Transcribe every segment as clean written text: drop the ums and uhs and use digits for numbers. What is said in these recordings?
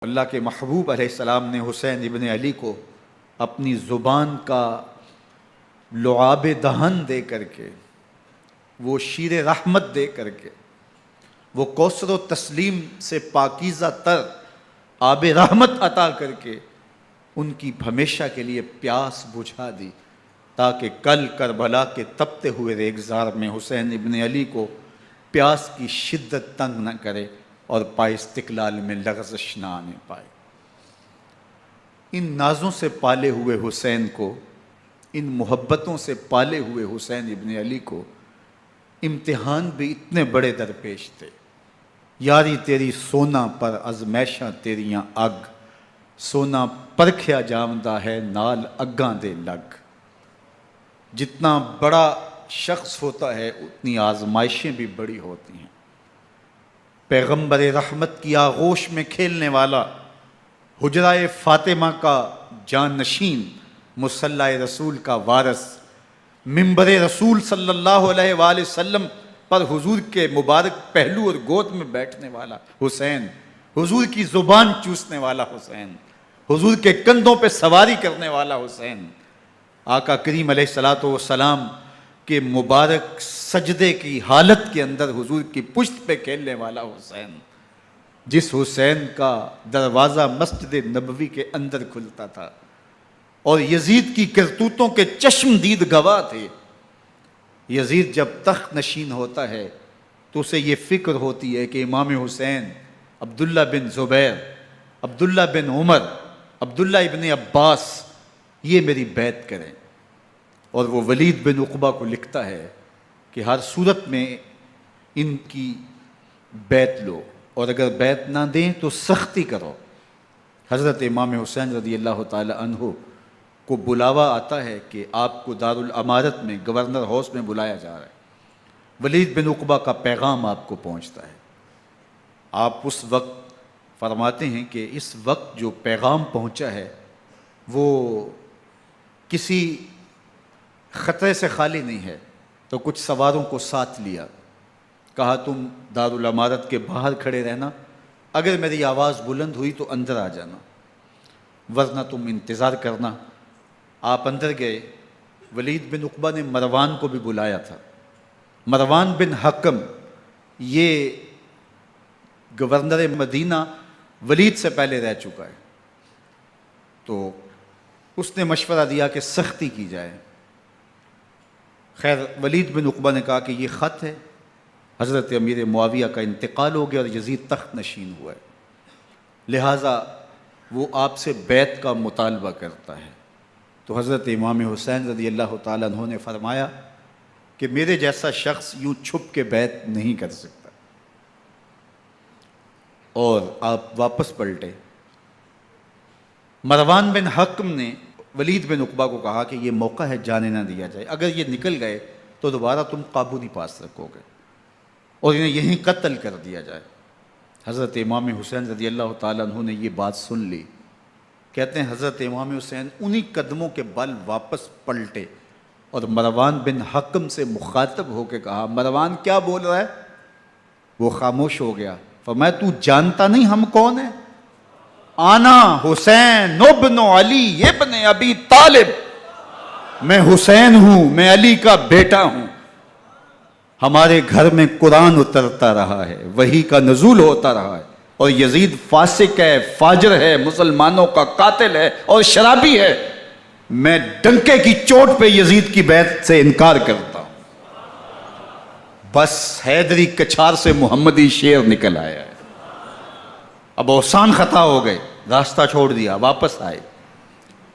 اللہ کے محبوب علیہ السلام نے حسین ابن علی کو اپنی زبان کا لعاب دہن دے کر کے، وہ شیر رحمت دے کر کے، وہ کوثر و تسلیم سے پاکیزہ تر آب رحمت عطا کر کے ان کی ہمیشہ کے لیے پیاس بجھا دی، تاکہ کل کربلا کے تپتے ہوئے ریگزار میں حسین ابن علی کو پیاس کی شدت تنگ نہ کرے اور پائے استقلال میں لغزش نہ آنے پائے۔ ان نازوں سے پالے ہوئے حسین کو، ان محبتوں سے پالے ہوئے حسین ابن علی کو امتحان بھی اتنے بڑے درپیش تھے۔ یاری تیری سونا پر ازمیشاں تیریاں اگ، سونا پرکھیا جامدہ ہے نال اگاں دے لگ۔ جتنا بڑا شخص ہوتا ہے اتنی آزمائشیں بھی بڑی ہوتی ہیں۔ پیغمبر رحمت کی آغوش میں کھیلنے والا، حجرہ فاطمہ کا جانشین، مصلی رسول کا وارث، منبر رسول صلی اللہ علیہ وآلہ وسلم پر حضور کے مبارک پہلو اور گود میں بیٹھنے والا حسین، حضور کی زبان چوسنے والا حسین، حضور کے کندھوں پہ سواری کرنے والا حسین، آقا کریم علیہ الصلوۃ والسلام کے مبارک سجدے کی حالت کے اندر حضور کی پشت پہ کھیلنے والا حسین، جس حسین کا دروازہ مسجد نبوی کے اندر کھلتا تھا اور یزید کی کرتوتوں کے چشم دید گواہ تھے۔ یزید جب تخت نشین ہوتا ہے تو اسے یہ فکر ہوتی ہے کہ امام حسین، عبداللہ بن زبیر، عبداللہ بن عمر، عبداللہ ابن عباس یہ میری بیعت کریں، اور وہ ولید بن عقبہ کو لکھتا ہے کہ ہر صورت میں ان کی بیعت لو، اور اگر بیعت نہ دیں تو سختی کرو۔ حضرت امام حسین رضی اللہ تعالی عنہ کو بلاوا آتا ہے کہ آپ کو دارالامارت میں گورنر ہاؤس میں بلایا جا رہا ہے، ولید بن عقبہ کا پیغام آپ کو پہنچتا ہے۔ آپ اس وقت فرماتے ہیں کہ اس وقت جو پیغام پہنچا ہے وہ کسی خطرے سے خالی نہیں ہے، تو کچھ سواروں کو ساتھ لیا، کہا تم دارالامارت کے باہر کھڑے رہنا، اگر میری آواز بلند ہوئی تو اندر آ جانا، ورنہ تم انتظار کرنا۔ آپ اندر گئے۔ ولید بن عقبہ نے مروان کو بھی بلایا تھا۔ مروان بن حکم یہ گورنر مدینہ ولید سے پہلے رہ چکا ہے، تو اس نے مشورہ دیا کہ سختی کی جائے۔ خیر ولید بن عقبہ نے کہا کہ یہ خط ہے، حضرت امیر معاویہ کا انتقال ہو گیا اور یزید تخت نشین ہوا ہے، لہٰذا وہ آپ سے بیعت کا مطالبہ کرتا ہے۔ تو حضرت امام حسین رضی اللہ تعالیٰ عنہ نے فرمایا کہ میرے جیسا شخص یوں چھپ کے بیعت نہیں کر سکتا، اور آپ واپس پلٹے۔ مروان بن حکم نے ولید بن عقبہ کو کہا کہ یہ موقع ہے جانے نہ دیا جائے، اگر یہ نکل گئے تو دوبارہ تم قابو نہیں پا سکو گے، اور انہیں یہیں قتل کر دیا جائے۔ حضرت امام حسین رضی اللہ تعالیٰ عنہ نے یہ بات سن لی۔ کہتے ہیں حضرت امام حسین انہی قدموں کے بل واپس پلٹے اور مروان بن حکم سے مخاطب ہو کے کہا، مروان کیا بول رہا ہے؟ وہ خاموش ہو گیا۔ فرمایا تو جانتا نہیں ہم کون ہیں؟ آنا حسین ابن علی ابن ابی طالب، میں حسین ہوں، میں علی کا بیٹا ہوں۔ ہمارے گھر میں قرآن اترتا رہا ہے، وحی کا نزول ہوتا رہا ہے، اور یزید فاسق ہے، فاجر ہے، مسلمانوں کا قاتل ہے اور شرابی ہے۔ میں ڈنکے کی چوٹ پہ یزید کی بیعت سے انکار کرتا ہوں۔ بس حیدری کچھار سے محمدی شیر نکل آیا ہے۔ اب اوسان خطا ہو گئے، راستہ چھوڑ دیا، واپس آئے،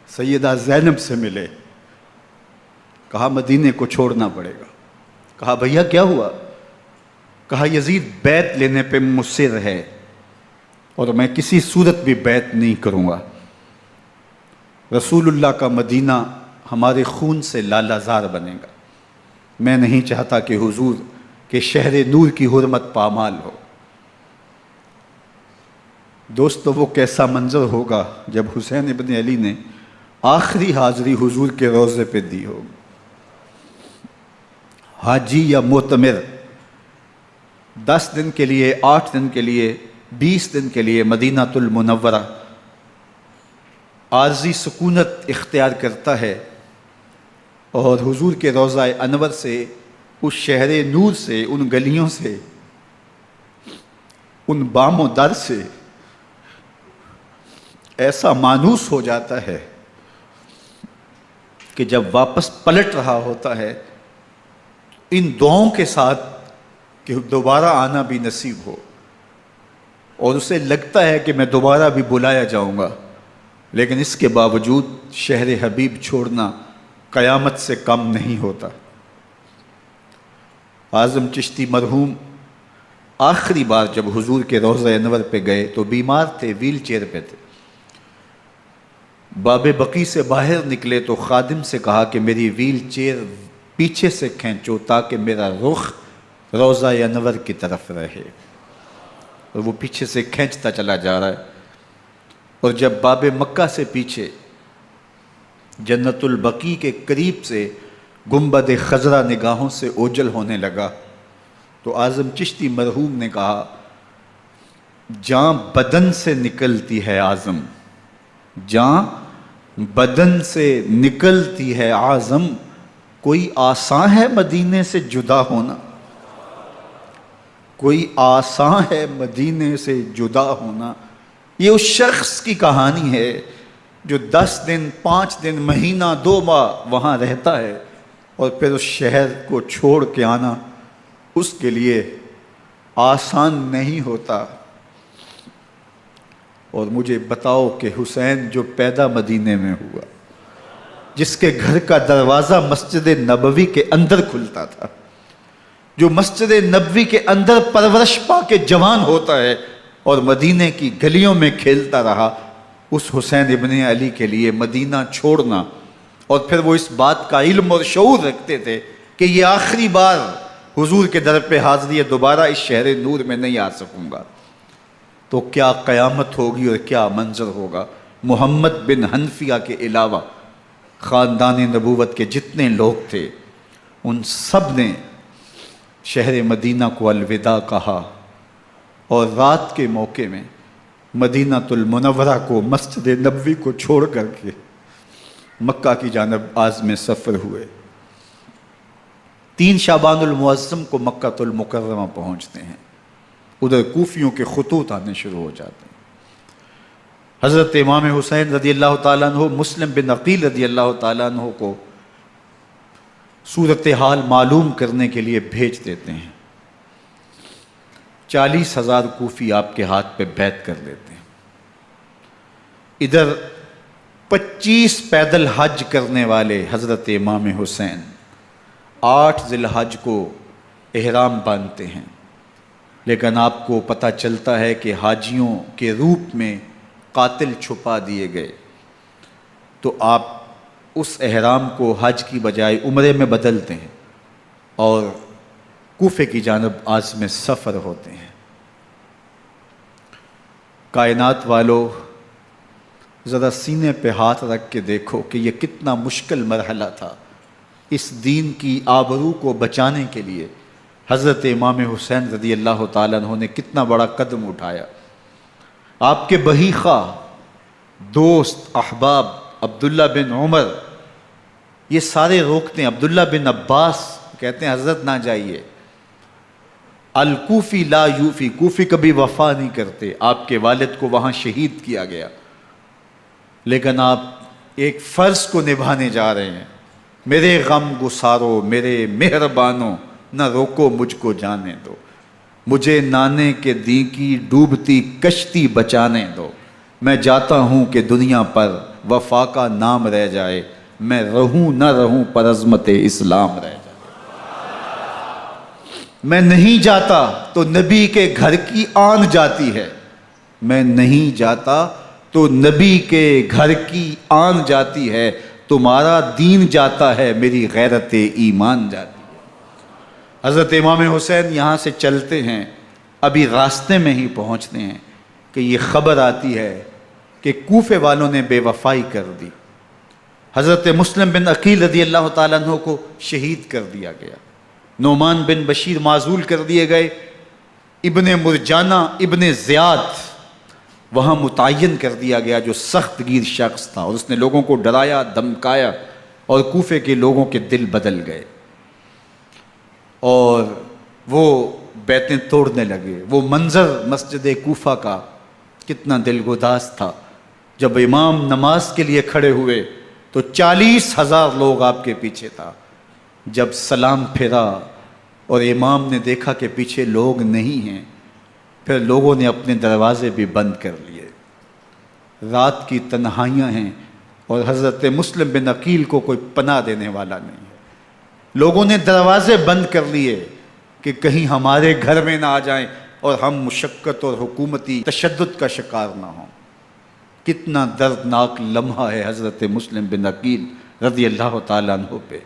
سیدہ زینب سے ملے، کہا مدینے کو چھوڑنا پڑے گا۔ کہا بھیا کیا ہوا؟ کہا یزید بیعت لینے پہ مصر ہے اور میں کسی صورت بھی بیعت نہیں کروں گا۔ رسول اللہ کا مدینہ ہمارے خون سے لالہ زار بنے گا، میں نہیں چاہتا کہ حضور کے شہر نور کی حرمت پامال ہو۔ دوستو وہ کیسا منظر ہوگا جب حسین ابن علی نے آخری حاضری حضور کے روضے پہ دی ہوگی۔ حاجی یا معتمر 10 دن کے لیے، 8 دن کے لیے 20 دن کے لیے مدینہ المنورہ عارضی سکونت اختیار کرتا ہے، اور حضور کے روضہ انور سے، اس شہر نور سے، ان گلیوں سے، ان بام و در سے ایسا مانوس ہو جاتا ہے کہ جب واپس پلٹ رہا ہوتا ہے ان دعاؤں کے ساتھ کہ دوبارہ آنا بھی نصیب ہو، اور اسے لگتا ہے کہ میں دوبارہ بھی بلایا جاؤں گا، لیکن اس کے باوجود شہر حبیب چھوڑنا قیامت سے کم نہیں ہوتا۔ اعظم چشتی مرحوم آخری بار جب حضور کے روضہ انور پہ گئے تو بیمار تھے، ویل چیئر پہ تھے۔ باب بقی سے باہر نکلے تو خادم سے کہا کہ میری ویل چیئر پیچھے سے کھینچو تاکہ میرا رخ روضہ انور کی طرف رہے، اور وہ پیچھے سے کھینچتا چلا جا رہا ہے، اور جب باب مکہ سے پیچھے جنت البقیع کے قریب سے گنبد خضرا نگاہوں سے اوجل ہونے لگا تو اعظم چشتی مرحوم نے کہا، جان بدن سے نکلتی ہے اعظم، جان بدن سے نکلتی ہے اعظم، کوئی آسان ہے مدینے سے جدا ہونا، کوئی آسان ہے مدینے سے جدا ہونا۔ یہ اس شخص کی کہانی ہے جو 10 دن، 5 دن، مہینہ، 2 ماہ وہاں رہتا ہے، اور پھر اس شہر کو چھوڑ کے آنا اس کے لیے آسان نہیں ہوتا۔ اور مجھے بتاؤ کہ حسین جو پیدا مدینے میں ہوا، جس کے گھر کا دروازہ مسجد نبوی کے اندر کھلتا تھا، جو مسجد نبوی کے اندر پرورش پا کے جوان ہوتا ہے اور مدینے کی گلیوں میں کھیلتا رہا، اس حسین ابن علی کے لیے مدینہ چھوڑنا، اور پھر وہ اس بات کا علم اور شعور رکھتے تھے کہ یہ آخری بار حضور کے در پہ حاضری ہے، دوبارہ اس شہر نور میں نہیں آ سکوں گا، تو کیا قیامت ہوگی اور کیا منظر ہوگا۔ محمد بن حنفیہ کے علاوہ خاندان نبوت کے جتنے لوگ تھے ان سب نے شہر مدینہ کو الوداع کہا، اور رات کے موقع میں مدینہ المنورہ کو، مسجد نبوی کو چھوڑ کر کے مکہ کی جانب عازم سفر ہوئے۔ 3 شعبان المعظم کو مکہ المکرمہ پہنچتے ہیں، ادھر کوفیوں کے خطوط آنے شروع ہو جاتے ہیں۔ حضرت امام حسین رضی اللہ تعالیٰ عنہ مسلم بن عقیل رضی اللہ تعالیٰ عنہ کو صورتحال معلوم کرنے کے لیے بھیج دیتے ہیں۔ 40,000 کوفی آپ کے ہاتھ پہ بیعت کر لیتے ہیں۔ ادھر 25 پیدل حج کرنے والے حضرت امام حسین 8 ذی الحج کو احرام باندھتے ہیں، لیکن آپ کو پتہ چلتا ہے کہ حاجیوں کے روپ میں قاتل چھپا دیے گئے، تو آپ اس احرام کو حج کی بجائے عمرے میں بدلتے ہیں اور کوفے کی جانب عازم سفر ہوتے ہیں۔ کائنات والو، ذرا سینے پہ ہاتھ رکھ کے دیکھو کہ یہ کتنا مشکل مرحلہ تھا۔ اس دین کی آبرو کو بچانے کے لیے حضرت امام حسین رضی اللہ تعالیٰ عنہ نے کتنا بڑا قدم اٹھایا۔ آپ کے بہی خواہ، دوست، احباب عبداللہ بن عمر یہ سارے روکتے ہیں، عبداللہ بن عباس کہتے ہیں حضرت نہ جائیے، الکوفی لا یوفی، کوفی کبھی وفا نہیں کرتے، آپ کے والد کو وہاں شہید کیا گیا، لیکن آپ ایک فرض کو نبھانے جا رہے ہیں۔ میرے غم گسارو، میرے مہربانوں، نہ روکو مجھ کو جانے دو، مجھے نانے کے دی کی ڈوبتی کشتی بچانے دو، میں جاتا ہوں کہ دنیا پر وفا کا نام رہ جائے، میں رہوں نہ رہوں پر عظمت اسلام رہ جائے۔ میں نہیں جاتا تو نبی کے گھر کی آن جاتی ہے، میں نہیں جاتا تو نبی کے گھر کی آن جاتی ہے، تمہارا دین جاتا ہے، میری غیرت ایمان جاتی ہے۔ حضرت امام حسین یہاں سے چلتے ہیں، ابھی راستے میں ہی پہنچتے ہیں کہ یہ خبر آتی ہے کہ کوفے والوں نے بے وفائی کر دی، حضرت مسلم بن عقیل رضی اللہ تعالیٰ عنہ کو شہید کر دیا گیا، نعمان بن بشیر معزول کر دیے گئے، ابن مرجانہ ابن زیاد وہاں متعین کر دیا گیا، جو سخت گیر شخص تھا، اور اس نے لوگوں کو ڈرایا، دھمکایا، اور کوفے کے لوگوں کے دل بدل گئے اور وہ بیتیں توڑنے لگے۔ وہ منظر مسجد کوفہ کا کتنا دل گداز تھا۔ جب امام نماز کے لیے کھڑے ہوئے تو 40,000 لوگ آپ کے پیچھے تھا۔ جب سلام پھیرا اور امام نے دیکھا کہ پیچھے لوگ نہیں ہیں، پھر لوگوں نے اپنے دروازے بھی بند کر لیے۔ رات کی تنہائیاں ہیں اور حضرت مسلم بن عقیل کو کوئی پناہ دینے والا نہیں ہے۔ لوگوں نے دروازے بند کر لیے کہ کہیں ہمارے گھر میں نہ آ جائیں اور ہم مشقت اور حکومتی تشدد کا شکار نہ ہوں۔ کتنا دردناک لمحہ ہے حضرت مسلم بن عقیل رضی اللہ تعالیٰ عنہ پہ،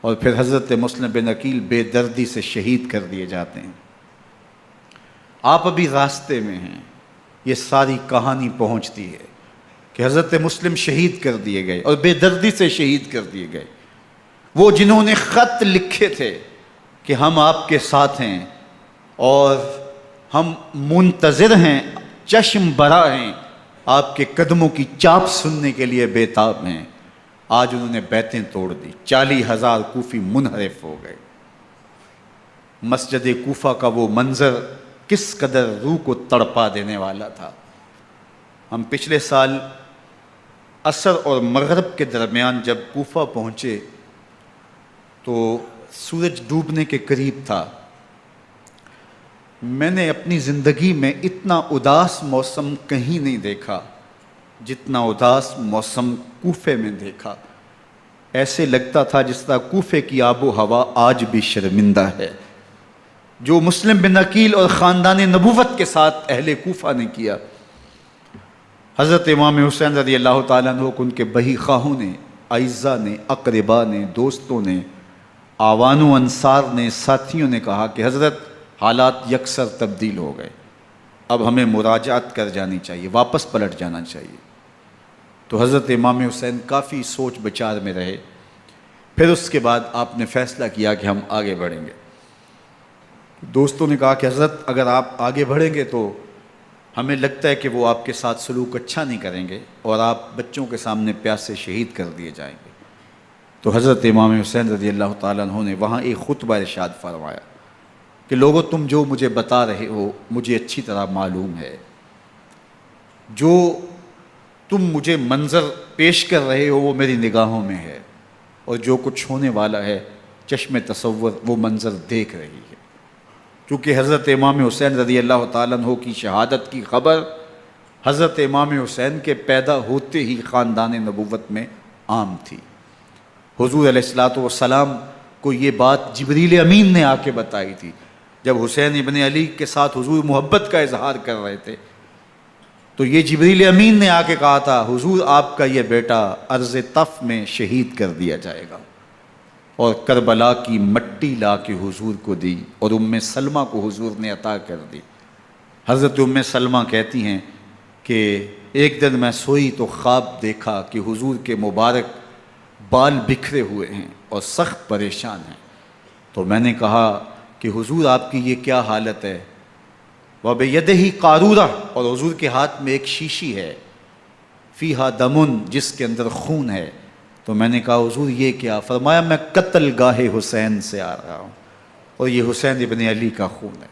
اور پھر حضرت مسلم بن عقیل بے دردی سے شہید کر دیے جاتے ہیں۔ آپ ابھی راستے میں ہیں، یہ ساری کہانی پہنچتی ہے کہ حضرت مسلم شہید کر دیے گئے اور بے دردی سے شہید کر دیے گئے۔ وہ جنہوں نے خط لکھے تھے کہ ہم آپ کے ساتھ ہیں اور ہم منتظر ہیں، چشم برا ہیں، آپ کے قدموں کی چاپ سننے کے لیے بےتاب ہیں، آج انہوں نے بیتیں توڑ دی۔ 40,000 کوفی منحرف ہو گئے۔ مسجد کوفہ کا وہ منظر کس قدر روح کو تڑپا دینے والا تھا۔ ہم پچھلے سال عصر اور مغرب کے درمیان جب کوفہ پہنچے تو سورج ڈوبنے کے قریب تھا۔ میں نے اپنی زندگی میں اتنا اداس موسم کہیں نہیں دیکھا جتنا اداس موسم کوفے میں دیکھا۔ ایسے لگتا تھا جس طرح کوفے کی آب و ہوا آج بھی شرمندہ ہے۔ جو مسلم بن عقیل اور خاندان نبوت کے ساتھ اہل کوفہ نے کیا، حضرت امام حسین رضی اللہ تعالیٰ عنہ کو ان کے بہی خواہوں نے، اعزاء نے، اقربا نے، دوستوں نے، آوان و انصار نے، ساتھیوں نے کہا کہ حضرت حالات یکسر تبدیل ہو گئے، اب ہمیں مراجعت کر جانی چاہیے، واپس پلٹ جانا چاہیے۔ تو حضرت امام حسین کافی سوچ بچار میں رہے۔ پھر اس کے بعد آپ نے فیصلہ کیا کہ ہم آگے بڑھیں گے۔ دوستوں نے کہا کہ حضرت اگر آپ آگے بڑھیں گے تو ہمیں لگتا ہے کہ وہ آپ کے ساتھ سلوک اچھا نہیں کریں گے اور آپ بچوں کے سامنے پیاس سے شہید کر دیے جائیں گے۔ تو حضرت امام حسین رضی اللہ تعالیٰ عنہ نے وہاں ایک خطبہ ارشاد فرمایا کہ لوگو تم جو مجھے بتا رہے ہو مجھے اچھی طرح معلوم ہے، جو تم مجھے منظر پیش کر رہے ہو وہ میری نگاہوں میں ہے، اور جو کچھ ہونے والا ہے چشم تصور وہ منظر دیکھ رہی ہے۔ کیونکہ حضرت امام حسین رضی اللہ تعالیٰ عنہ کی شہادت کی خبر حضرت امام حسین کے پیدا ہوتے ہی خاندان نبوت میں عام تھی۔ حضور علیہ الصلوۃ والسلام کو یہ بات جبریل امین نے آ کے بتائی تھی جب حسین ابن علی کے ساتھ حضور محبت کا اظہار کر رہے تھے، تو یہ جبریل امین نے آ کے کہا تھا حضور آپ کا یہ بیٹا ارض طف میں شہید کر دیا جائے گا، اور کربلا کی مٹی لا کے حضور کو دی اور ام سلمہ کو حضور نے عطا کر دی۔ حضرت ام سلمہ کہتی ہیں کہ ایک دن میں سوئی تو خواب دیکھا کہ حضور کے مبارک بال بکھرے ہوئے ہیں اور سخت پریشان ہیں، تو میں نے کہا کہ حضور آپ کی یہ کیا حالت ہے؟ وَبِيَدِهِ قَارُورَةٌ، اور حضور کے ہاتھ میں ایک شیشی ہے، فِيهَا دَمٌ، جس کے اندر خون ہے۔ تو میں نے کہا حضور یہ کیا؟ فرمایا میں قتل گاہ حسین سے آ رہا ہوں اور یہ حسین ابن علی کا خون ہے۔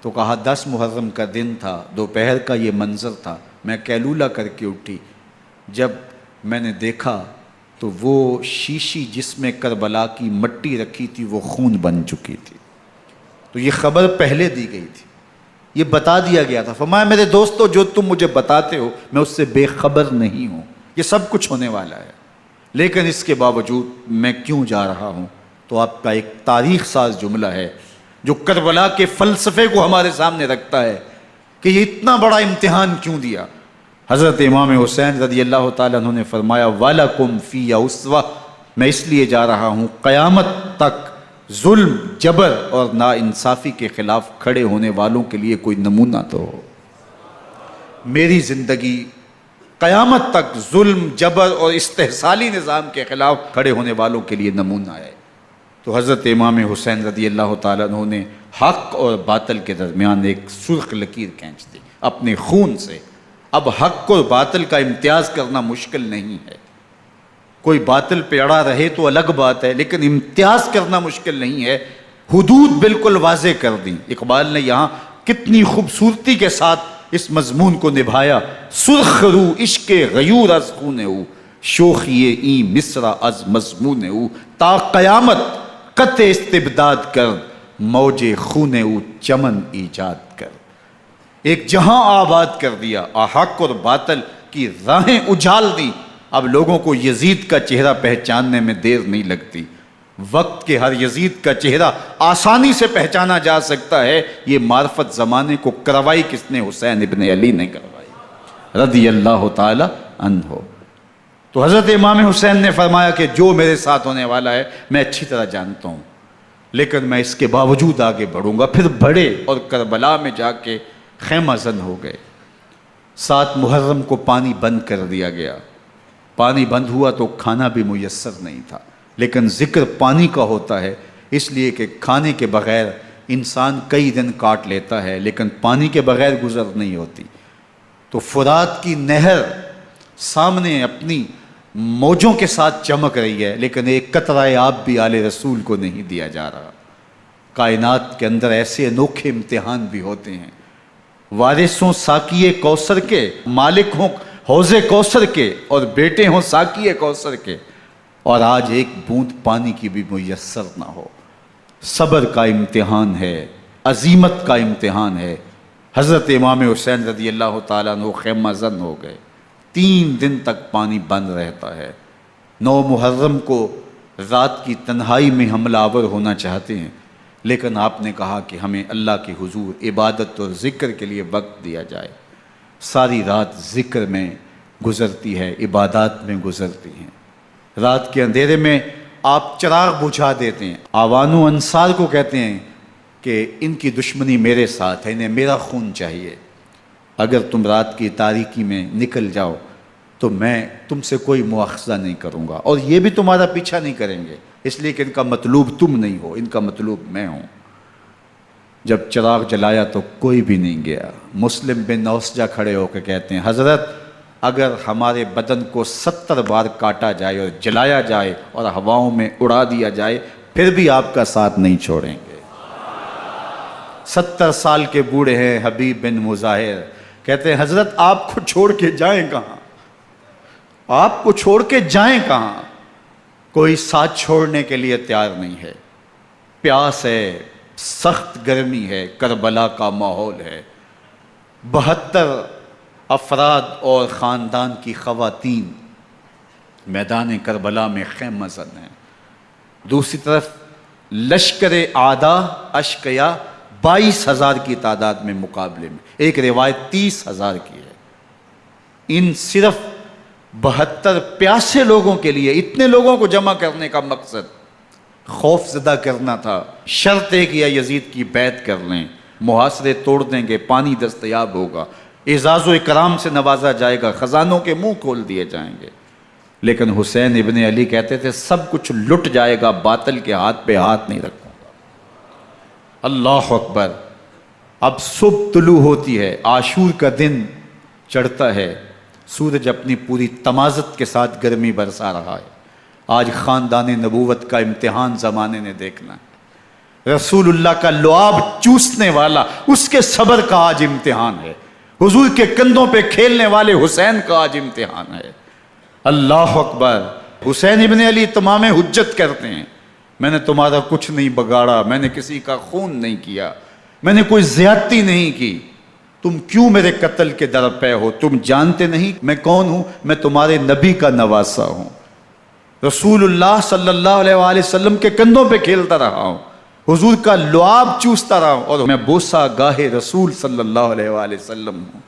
تو کہا 10 محرم کا دن تھا، دوپہر کا یہ منظر تھا، میں کیلولہ کر کے اٹھی، جب میں نے دیکھا تو وہ شیشی جس میں کربلا کی مٹی رکھی تھی وہ خون بن چکی تھی۔ تو یہ خبر پہلے دی گئی تھی، یہ بتا دیا گیا تھا۔ فرمایا میرے دوستو جو تم مجھے بتاتے ہو میں اس سے بے خبر نہیں ہوں، یہ سب کچھ ہونے والا ہے، لیکن اس کے باوجود میں کیوں جا رہا ہوں؟ تو آپ کا ایک تاریخ ساز جملہ ہے جو کربلا کے فلسفے کو ہمارے سامنے رکھتا ہے کہ یہ اتنا بڑا امتحان کیوں دیا۔ حضرت امام حسین رضی اللہ تعالیٰ عنہ نے فرمایا وَلَكُمْ فِيَّ أُسْوَةٌ، میں اس لیے جا رہا ہوں قیامت تک ظلم، جبر اور ناانصافی کے خلاف کھڑے ہونے والوں کے لیے کوئی نمونہ تو ہو۔ میری زندگی قیامت تک ظلم، جبر اور استحصالی نظام کے خلاف کھڑے ہونے والوں کے لیے نمونہ ہے۔ تو حضرت امام حسین رضی اللہ تعالیٰ عنہ نے حق اور باطل کے درمیان ایک سرخ لکیر کھینچ دی اپنے خون سے۔ اب حق اور باطل کا امتیاز کرنا مشکل نہیں ہے، کوئی باطل پہ اڑا رہے تو الگ بات ہے، لیکن امتیاز کرنا مشکل نہیں ہے۔ حدود بالکل واضح کر دیں۔ اقبال نے یہاں کتنی خوبصورتی کے ساتھ اس مضمون کو نبھایا۔ سرخ رو عشق غیور از خون او، شوخی این مصرع از مضمون او، تا قیامت قطع استبداد کر، موج خون او چمن ایجاد کر۔ ایک جہاں آباد کر دیا، حق اور باطل کی راہیں اجال دی۔ اب لوگوں کو یزید کا چہرہ پہچاننے میں دیر نہیں لگتی۔ وقت کے ہر یزید کا چہرہ آسانی سے پہچانا جا سکتا ہے۔ یہ معرفت زمانے کو کروائی کس نے؟ حسین ابن علی نے کروائی رضی اللہ تعالی عنہ۔ تو حضرت امام حسین نے فرمایا کہ جو میرے ساتھ ہونے والا ہے میں اچھی طرح جانتا ہوں، لیکن میں اس کے باوجود آگے بڑھوں گا۔ پھر بڑھے اور کربلا میں جا کے خیمہ زن ہو گئے۔ 7 محرم کو پانی بند کر دیا گیا۔ پانی بند ہوا تو کھانا بھی میسر نہیں تھا، لیکن ذکر پانی کا ہوتا ہے اس لیے کہ کھانے کے بغیر انسان کئی دن کاٹ لیتا ہے، لیکن پانی کے بغیر گزر نہیں ہوتی۔ تو فرات کی نہر سامنے اپنی موجوں کے ساتھ چمک رہی ہے، لیکن ایک قطرہ آب بھی آل رسول کو نہیں دیا جا رہا۔ کائنات کے اندر ایسے انوکھے امتحان بھی ہوتے ہیں۔ وارث ہوں ساقی کوثر کے، مالک ہوں حوض کوثر کے، اور بیٹے ہوں ساقی کوثر کے، اور آج ایک بوند پانی کی بھی میسر نہ ہو۔ صبر کا امتحان ہے، عزیمت کا امتحان ہے۔ حضرت امام حسین رضی اللہ تعالیٰ عنہ خیمہ زن ہو گئے۔ 3 دن تک پانی بند رہتا ہے۔ 9 محرم کو رات کی تنہائی میں حملہ آور ہونا چاہتے ہیں، لیکن آپ نے کہا کہ ہمیں اللہ کے حضور عبادت اور ذکر کے لیے وقت دیا جائے۔ ساری رات ذکر میں گزرتی ہے، عبادات میں گزرتی ہیں۔ رات کے اندھیرے میں آپ چراغ بجھا دیتے ہیں۔ آوان و انصار کو کہتے ہیں کہ ان کی دشمنی میرے ساتھ ہے، انہیں میرا خون چاہیے۔ اگر تم رات کی تاریکی میں نکل جاؤ تو میں تم سے کوئی مواخذہ نہیں کروں گا، اور یہ بھی تمہارا پیچھا نہیں کریں گے، اس لیے کہ ان کا مطلوب تم نہیں ہو، ان کا مطلوب میں ہوں۔ جب چراغ جلایا تو کوئی بھی نہیں گیا۔ مسلم بن نوسجہ کھڑے ہو کے کہتے ہیں حضرت اگر ہمارے بدن کو 70 بار کاٹا جائے اور جلایا جائے اور ہواؤں میں اڑا دیا جائے پھر بھی آپ کا ساتھ نہیں چھوڑیں گے۔ 70 سال کے بوڑھے ہیں حبیب بن مظاہر، کہتے ہیں حضرت آپ کو چھوڑ کے جائیں کہاں، آپ کو چھوڑ کے جائیں کہاں؟ کوئی ساتھ چھوڑنے کے لیے تیار نہیں ہے۔ پیاس ہے، سخت گرمی ہے، کربلا کا ماحول ہے، 72 افراد اور خاندان کی خواتین میدان کربلا میں خیمہ زن ہیں۔ دوسری طرف لشکر اعداء اشقیا 22,000 کی تعداد میں مقابلے میں، ایک روایت 30,000 کی ہے۔ ان صرف 72 پیاسے لوگوں کے لیے اتنے لوگوں کو جمع کرنے کا مقصد خوف زدہ کرنا تھا۔ شرط ہے کہ یا یزید کی بیعت کر لیں، محاصرے توڑ دیں گے، پانی دستیاب ہوگا، اعزاز و اکرام سے نوازا جائے گا، خزانوں کے منہ کھول دیے جائیں گے۔ لیکن حسین ابن علی کہتے تھے سب کچھ لٹ جائے گا، باطل کے ہاتھ پہ ہاتھ نہیں رکھوں گا۔ اللہ اکبر۔ اب صبح طلوع ہوتی ہے، عاشور کا دن چڑھتا ہے، سورج اپنی پوری تمازت کے ساتھ گرمی برسا رہا ہے۔ آج خاندان نبوت کا امتحان زمانے نے دیکھنا ہے۔ رسول اللہ کا لعاب چوسنے والا اس کے صبر کا آج امتحان ہے۔ حضور کے کندھوں پہ کھیلنے والے حسین کا آج امتحان ہے۔ اللہ اکبر۔ حسین ابن علی تمام حجت کرتے ہیں میں نے تمہارا کچھ نہیں بگاڑا، میں نے کسی کا خون نہیں کیا، میں نے کوئی زیادتی نہیں کی، تم کیوں میرے قتل کے در پہ ہو؟ تم جانتے نہیں میں کون ہوں؟ میں تمہارے نبی کا نواسا ہوں، رسول اللہ صلی اللہ علیہ وآلہ وسلم کے کندھوں پہ کھیلتا رہا ہوں، حضور کا لعاب چوستا رہا ہوں، اور میں بوسہ گاہ رسول صلی اللہ علیہ وآلہ وسلم ہوں۔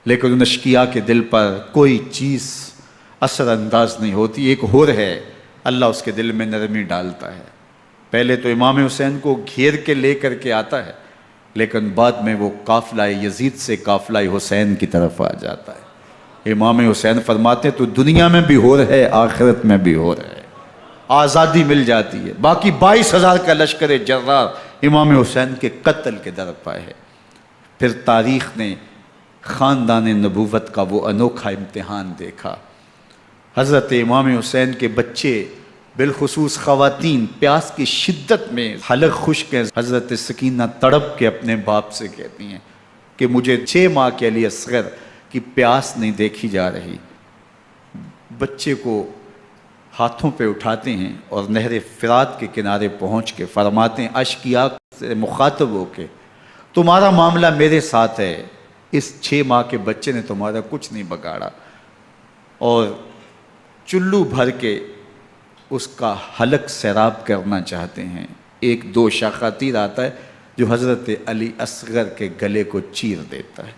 لیکن ان اشقیاء کے دل پر کوئی چیز اثر انداز نہیں ہوتی۔ ایک ہور ہے، اللہ اس کے دل میں نرمی ڈالتا ہے۔ پہلے تو امام حسین کو گھیر کے لے کر کے آتا ہے، لیکن بعد میں وہ قافلہ یزید سے قافلہ حسین کی طرف آ جاتا ہے۔ امام حسین فرماتے ہیں تو دنیا میں بھی ہور ہے، آخرت میں بھی ہور ہے، آزادی مل جاتی ہے۔ باقی 22,000 کا لشکر جرار امام حسین کے قتل کے در پائے ہے۔ پھر تاریخ نے خاندان نبوت کا وہ انوکھا امتحان دیکھا۔ حضرت امام حسین کے بچے بالخصوص خواتین پیاس کی شدت میں حلق خشک ہیں۔ حضرت سکینہ تڑپ کے اپنے باپ سے کہتی ہیں کہ مجھے 6 ماہ کے علی اصغر کی پیاس نہیں دیکھی جا رہی۔ بچے کو ہاتھوں پہ اٹھاتے ہیں اور نہر فرات کے کنارے پہنچ کے فرماتے ہیں اشکیا سے مخاطب ہو کے، تمہارا معاملہ میرے ساتھ ہے، اس 6 ماہ کے بچے نے تمہارا کچھ نہیں بگاڑا، اور چلو بھر کے اس کا حلق سیراب کرنا چاہتے ہیں۔ ایک 2 شاخہ تیر آتا ہے جو حضرت علی اصغر کے گلے کو چیر دیتا ہے۔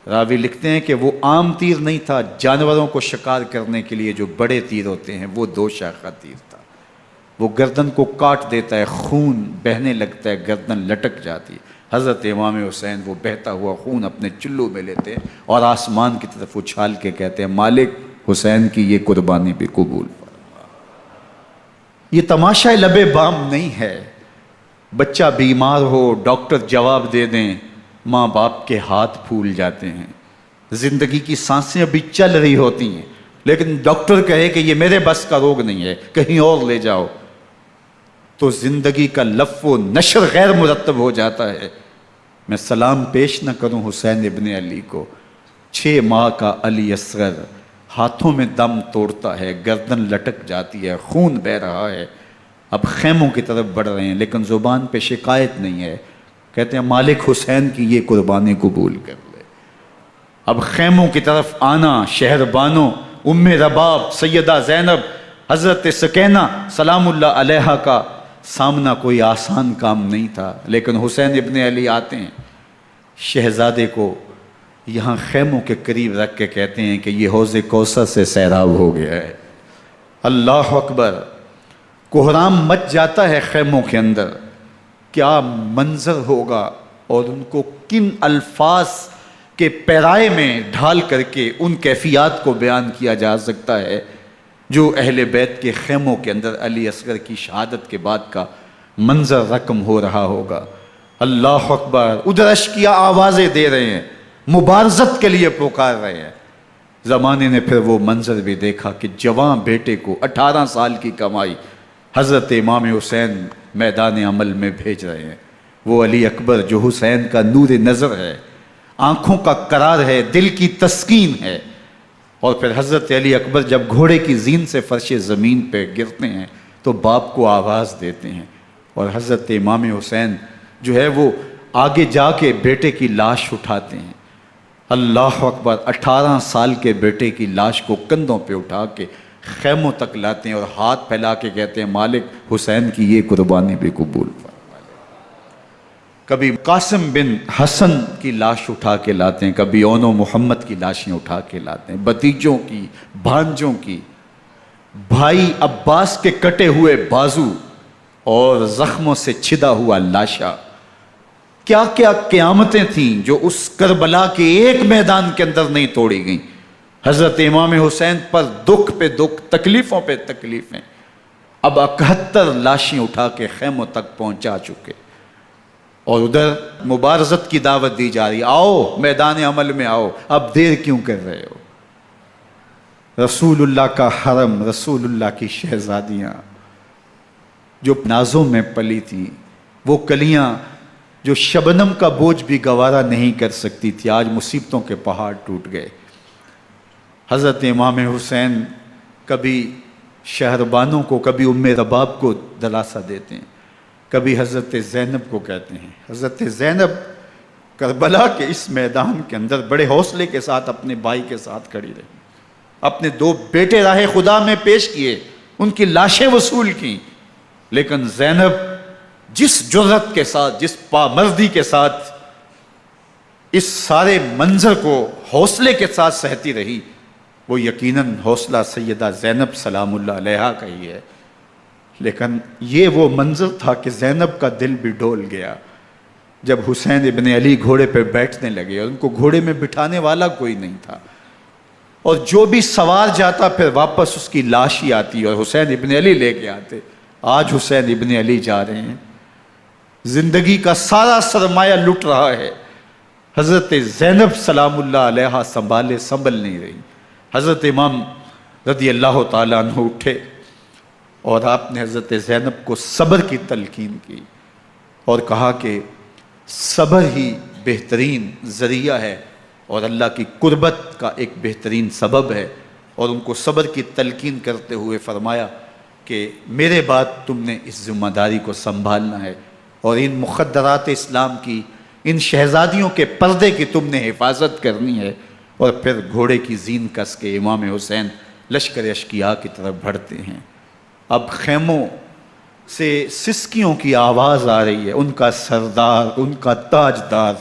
راوی لکھتے ہیں کہ وہ عام تیر نہیں تھا، جانوروں کو شکار کرنے کے لیے جو بڑے تیر ہوتے ہیں وہ 2 شاخہ تیر تھا۔ وہ گردن کو کاٹ دیتا ہے، خون بہنے لگتا ہے، گردن لٹک جاتی ہے۔ حضرت امام حسین وہ بہتا ہوا خون اپنے چلو میں لیتے ہیں اور آسمان کی طرف اچھال کے کہتے ہیں مالک حسین کی یہ قربانی بھی قبول فرما۔ یہ تماشا لب بام نہیں ہے، بچہ بیمار ہو ڈاکٹر جواب دے دیں، ماں باپ کے ہاتھ پھول جاتے ہیں، زندگی کی سانسیں ابھی چل رہی ہوتی ہیں، لیکن ڈاکٹر کہے کہ یہ میرے بس کا روگ نہیں ہے، کہیں اور لے جاؤ، تو زندگی کا لف و نشر غیر مرتب ہو جاتا ہے۔ میں سلام پیش نہ کروں حسین ابن علی کو، 6 ماہ کا علی اصغر ہاتھوں میں دم توڑتا ہے، گردن لٹک جاتی ہے، خون بہہ رہا ہے، اب خیموں کی طرف بڑھ رہے ہیں، لیکن زبان پہ شکایت نہیں ہے، کہتے ہیں مالک حسین کی یہ قربانی قبول کر لے۔ اب خیموں کی طرف آنا، شہر بانو، ام رباب، سیدہ زینب، حضرت سکینہ سلام اللہ علیہا کا سامنا کوئی آسان کام نہیں تھا، لیکن حسین ابن علی آتے ہیں، شہزادے کو یہاں خیموں کے قریب رکھ کے کہتے ہیں کہ یہ حوض کوثر سے سیراب ہو گیا ہے۔ اللہ اکبر، کوہرام مچ جاتا ہے خیموں کے اندر، کیا منظر ہوگا، اور ان کو کن الفاظ کے پیرائے میں ڈھال کر کے ان کیفیات کو بیان کیا جا سکتا ہے جو اہل بیت کے خیموں کے اندر علی اصغر کی شہادت کے بعد کا منظر رقم ہو رہا ہوگا۔ اللہ اکبر، ادھر اشکیا آوازیں دے رہے ہیں، مبارزت کے لیے پکار رہے ہیں۔ زمانے نے پھر وہ منظر بھی دیکھا کہ جوان بیٹے کو 18 سال کی کمائی حضرت امام حسین میدان عمل میں بھیج رہے ہیں۔ وہ علی اکبر جو حسین کا نور نظر ہے، آنکھوں کا قرار ہے، دل کی تسکین ہے، اور پھر حضرت علی اکبر جب گھوڑے کی زین سے فرش زمین پہ گرتے ہیں تو باپ کو آواز دیتے ہیں، اور حضرت امام حسین جو ہے وہ آگے جا کے بیٹے کی لاش اٹھاتے ہیں۔ اللہ اکبر، 18 سال کے بیٹے کی لاش کو کندھوں پہ اٹھا کے خیموں تک لاتے ہیں اور ہاتھ پھیلا کے کہتے ہیں مالک حسین کی یہ قربانی بھی قبول فرما لے۔ کبھی قاسم بن حسن کی لاش اٹھا کے لاتے ہیں، کبھی اون و محمد کی لاشیں اٹھا کے لاتے ہیں، بھتیجوں کی، بھانجوں کی، بھائی عباس کے کٹے ہوئے بازو اور زخموں سے چھدا ہوا لاشا۔ کیا کیا قیامتیں تھیں جو اس کربلا کے ایک میدان کے اندر نہیں توڑی گئیں۔ حضرت امام حسین پر دکھ پہ دکھ، تکلیفوں پہ تکلیفیں، اب 71 لاشیں اٹھا کے خیموں تک پہنچا چکے، اور ادھر مبارزت کی دعوت دی جا رہی، آؤ میدان عمل میں آؤ، اب دیر کیوں کر رہے ہو۔ رسول اللہ کا حرم، رسول اللہ کی شہزادیاں جو نازوں میں پلی تھیں، وہ کلیاں جو شبنم کا بوجھ بھی گوارا نہیں کر سکتی تھی، آج مصیبتوں کے پہاڑ ٹوٹ گئے۔ حضرت امام حسین کبھی شہربانوں کو، کبھی ام رباب کو دلاسا دیتے ہیں، کبھی حضرت زینب کو کہتے ہیں۔ حضرت زینب کربلا کے اس میدان کے اندر بڑے حوصلے کے ساتھ اپنے بھائی کے ساتھ کھڑی رہی، اپنے 2 بیٹے راہ خدا میں پیش کیے، ان کی لاشیں وصول کیں، لیکن زینب جس جرأت کے ساتھ، جس پامردی کے ساتھ اس سارے منظر کو حوصلے کے ساتھ سہتی رہی، وہ یقیناً حوصلہ سیدہ زینب سلام اللہ علیہا کا ہی ہے، لیکن یہ وہ منظر تھا کہ زینب کا دل بھی ڈول گیا جب حسین ابن علی گھوڑے پہ بیٹھنے لگے اور ان کو گھوڑے میں بٹھانے والا کوئی نہیں تھا، اور جو بھی سوار جاتا پھر واپس اس کی لاش ہی آتی اور حسین ابن علی لے کے آتے۔ آج حسین ابن علی جا رہے ہیں، زندگی کا سارا سرمایہ لٹ رہا ہے. حضرت زینب سلام اللہ علیہا سنبھل نہیں رہی. حضرت امام رضی اللہ تعالیٰ عنہ اٹھے اور آپ نے حضرت زینب کو صبر کی تلقین کی اور کہا کہ صبر ہی بہترین ذریعہ ہے اور اللہ کی قربت کا ایک بہترین سبب ہے. اور ان کو صبر کی تلقین کرتے ہوئے فرمایا کہ میرے بعد تم نے اس ذمہ داری کو سنبھالنا ہے اور ان مخدرات اسلام کی، ان شہزادیوں کے پردے کی تم نے حفاظت کرنی ہے. اور پھر گھوڑے کی زین کس کے امام حسین لشکر اشقیاء کی طرف بڑھتے ہیں. اب خیموں سے سسکیوں کی آواز آ رہی ہے. ان کا سردار، ان کا تاجدار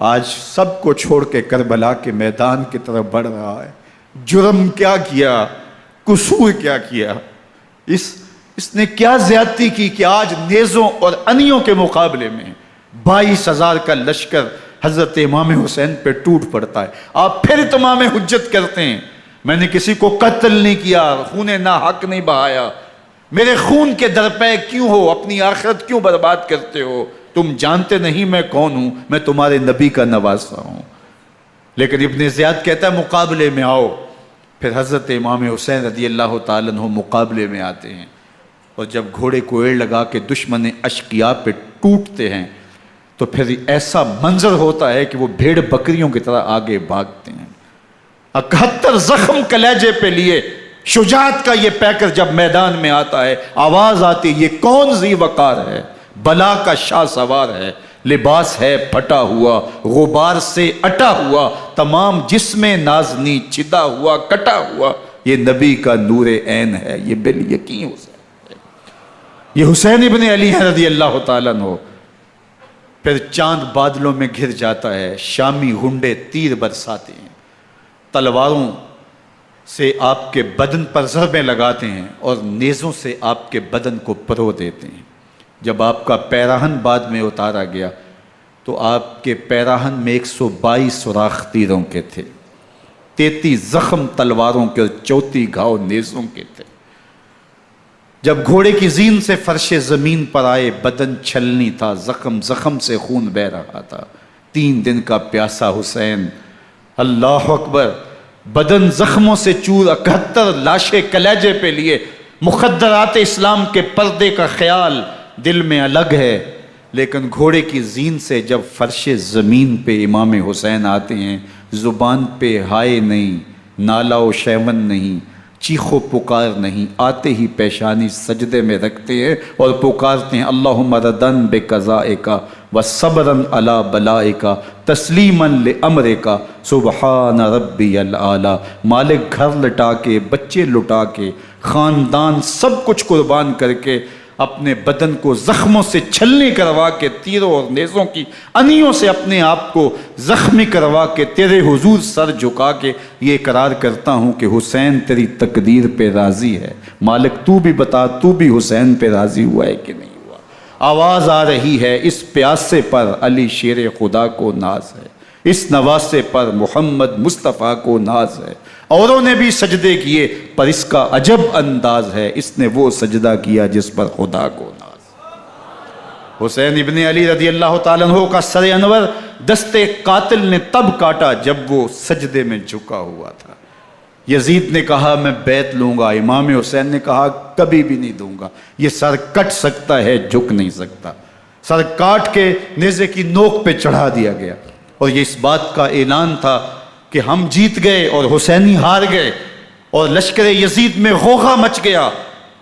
آج سب کو چھوڑ کے کربلا کے میدان کی طرف بڑھ رہا ہے. جرم کیا کیا، قصور کیا کیا، اس نے کیا زیادتی کی کہ آج نیزوں اور انیوں کے مقابلے میں 22,000 کا لشکر حضرت امام حسین پہ ٹوٹ پڑتا ہے. آپ پھر اتمام حجت کرتے ہیں میں نے کسی کو قتل نہیں کیا، خون ناحق نہیں بہایا، میرے خون کے درپے کیوں ہو، اپنی آخرت کیوں برباد کرتے ہو، تم جانتے نہیں میں کون ہوں، میں تمہارے نبی کا نواسا ہوں. لیکن ابن زیاد کہتا ہے مقابلے میں آؤ. پھر حضرت امام حسین رضی اللہ تعالیٰ عنہ مقابلے میں آتے ہیں اور جب گھوڑے کو ایڑ لگا کے دشمن اشقیاء پہ ٹوٹتے ہیں تو پھر ایسا منظر ہوتا ہے کہ وہ بھیڑ بکریوں کی طرح آگے بھاگتے ہیں. 71 زخم کلیجے پہ لیے شجاعت کا یہ پیکر جب میدان میں آتا ہے، آواز آتی یہ کون ذی وقار ہے، بلا کا شاہ سوار ہے، لباس ہے پھٹا ہوا غبار سے اٹا ہوا، تمام جسم نازنی چدا ہوا کٹا ہوا، یہ نبی کا نور عین ہے، یہ بال یقین حسین ہے، یہ حسین ابن علی ہے رضی اللہ تعالیٰ عنہ. پھر چاند بادلوں میں گھر جاتا ہے، شامی ہنڈے تیر برساتے ہیں، تلواروں سے آپ کے بدن پر ضربیں لگاتے ہیں اور نیزوں سے آپ کے بدن کو پرو دیتے ہیں. جب آپ کا پیراہن بعد میں اتارا گیا تو آپ کے پیراہن میں 122 سوراخ تیروں کے تھے، 33 زخم تلواروں کے اور 34 گھاؤ نیزوں کے تھے. جب گھوڑے کی زین سے فرش زمین پر آئے بدن چھلنی تھا، زخم سے خون بہ رہا تھا. 3 دن کا پیاسا حسین، اللہ اکبر، بدن زخموں سے چور، 71 لاشیں کلیجے پہ لیے، مخدرات اسلام کے پردے کا خیال دل میں الگ ہے. لیکن گھوڑے کی زین سے جب فرش زمین پہ امام حسین آتے ہیں، زبان پہ ہائے نہیں، نالا و شیون نہیں، چیخ و پکار نہیں، آتے ہی پیشانی سجدے میں رکھتے ہیں اور پکارتے ہیں اللہم ردن بقضائک و صبرن علی بلائک تسلیمن لامرک سبحان ربی الاعلی. مالک گھر لٹا کے، بچے لٹا کے، خاندان سب کچھ قربان کر کے، اپنے بدن کو زخموں سے چھلنی کروا کے، تیروں اور نیزوں کی انیوں سے اپنے آپ کو زخمی کروا کے، تیرے حضور سر جھکا کے یہ اقرار کرتا ہوں کہ حسین تیری تقدیر پہ راضی ہے. مالک تو بھی بتا، تو بھی حسین پہ راضی ہوا ہے کہ نہیں ہوا. آواز آ رہی ہے اس پیاسے پر علی شیر خدا کو ناز ہے، اس نواسے پر محمد مصطفیٰ کو ناز ہے. اوروں نے بھی سجدے کیے پر اس کا عجب انداز ہے، اس نے وہ سجدہ کیا جس پر خدا کو ناز. حسین ابن علی رضی اللہ تعالیٰ عنہ کا سر انور دستے قاتل نے تب کاٹا جب وہ سجدے میں جھکا ہوا تھا. یزید نے کہا میں بیعت لوں گا، امام حسین نے کہا کبھی بھی نہیں دوں گا. یہ سر کٹ سکتا ہے، جھک نہیں سکتا. سر کاٹ کے نیزے کی نوک پہ چڑھا دیا گیا اور یہ اس بات کا اعلان تھا کہ ہم جیت گئے اور حسینی ہار گئے. اور لشکر یزید میں غوغا مچ گیا،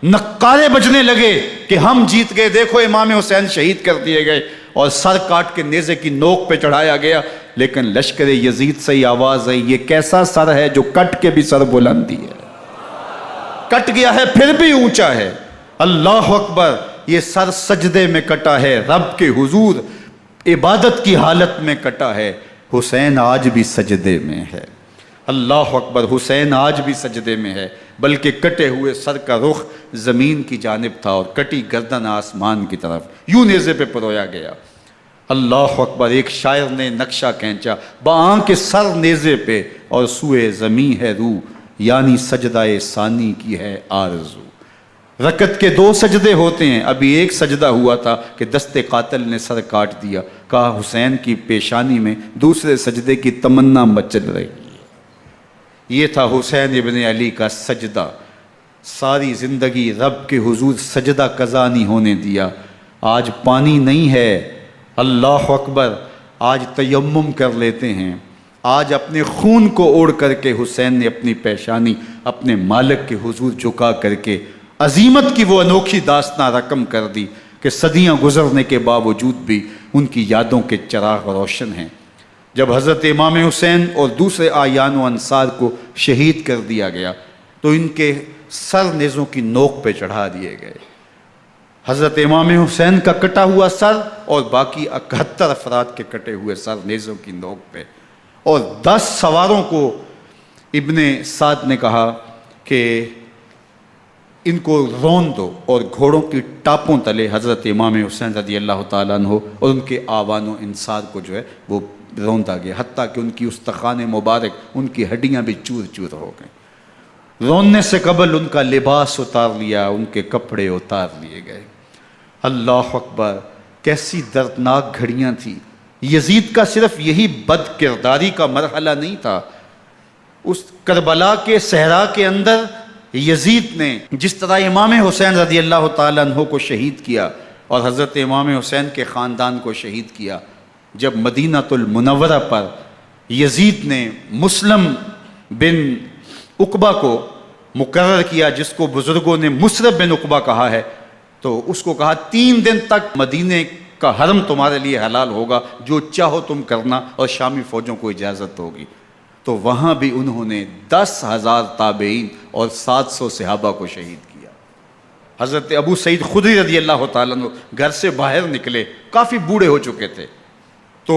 نقارے بجنے لگے کہ ہم جیت گئے، دیکھو امام حسین شہید کر دیے گئے، اور سر کاٹ کے نیزے کی نوک پہ چڑھایا گیا. لیکن لشکر یزید سے ہی آواز آئی یہ کیسا سر ہے جو کٹ کے بھی سر بلندی ہے، کٹ گیا ہے پھر بھی اونچا ہے. اللہ اکبر، یہ سر سجدے میں کٹا ہے، رب کے حضور عبادت کی حالت میں کٹا ہے. حسین آج بھی سجدے میں ہے. اللہ اکبر، حسین آج بھی سجدے میں ہے، بلکہ کٹے ہوئے سر کا رخ زمین کی جانب تھا اور کٹی گردن آسمان کی طرف، یوں نیزے پہ پرویا گیا. اللہ اکبر، ایک شاعر نے نقشہ کھینچا بآنکھ سر نیزے پہ اور سوئے زمیں ہے روح، یعنی سجدہ ثانی کی ہے آرزو. رکعت کے 2 سجدے ہوتے ہیں، ابھی ایک سجدہ ہوا تھا کہ دست قاتل نے سر کاٹ دیا، کہا حسین کی پیشانی میں دوسرے سجدے کی تمنا مچل رہی ہے۔ یہ تھا حسین ابن علی کا سجدہ، ساری زندگی رب کے حضور سجدہ قضا نہیں ہونے دیا۔ آج پانی نہیں ہے، اللہ اکبر، آج تیمم کر لیتے ہیں، آج اپنے خون کو اوڑھ کر کے حسین نے اپنی پیشانی اپنے مالک کے حضور جھکا کر کے عظیمت کی وہ انوکھی داستان رقم کر دی کہ صدیاں گزرنے کے باوجود بھی ان کی یادوں کے چراغ روشن ہیں۔ جب حضرت امام حسین اور دوسرے اعیان و انصار کو شہید کر دیا گیا تو ان کے سر نیزوں کی نوک پہ چڑھا دیے گئے۔ حضرت امام حسین کا کٹا ہوا سر اور باقی 71 افراد کے کٹے ہوئے سر نیزوں کی نوک پہ، اور 10 سواروں کو ابن سعد نے کہا کہ ان کو رون دو، اور گھوڑوں کی ٹاپوں تلے حضرت امام حسین رضی اللہ تعالیٰ عنہ اور ان کے آوان و انصار کو جو ہے وہ روندا گیا، حتیٰ کہ ان کی استخوان مبارک، ان کی ہڈیاں بھی چور چور ہو گئیں۔ روننے سے قبل ان کا لباس اتار لیا، ان کے کپڑے اتار لیے گئے۔ اللہ اکبر، کیسی دردناک گھڑیاں تھیں۔ یزید کا صرف یہی بد کرداری کا مرحلہ نہیں تھا، اس کربلا کے صحرا کے اندر یزید نے جس طرح امام حسین رضی اللہ تعالیٰ عنہ کو شہید کیا اور حضرت امام حسین کے خاندان کو شہید کیا، جب مدینہ المنورہ پر یزید نے مسلم بن عقبہ کو مقرر کیا، جس کو بزرگوں نے مصرب بن عقبہ کہا ہے، تو اس کو کہا 3 دن تک مدینے کا حرم تمہارے لیے حلال ہوگا، جو چاہو تم کرنا، اور شامی فوجوں کو اجازت ہوگی۔ تو وہاں بھی انہوں نے 10,000 تابعین اور 700 صحابہ کو شہید کیا۔ حضرت ابو سعید خدری رضی اللہ تعالیٰ عنہ گھر سے باہر نکلے، کافی بوڑھے ہو چکے تھے، تو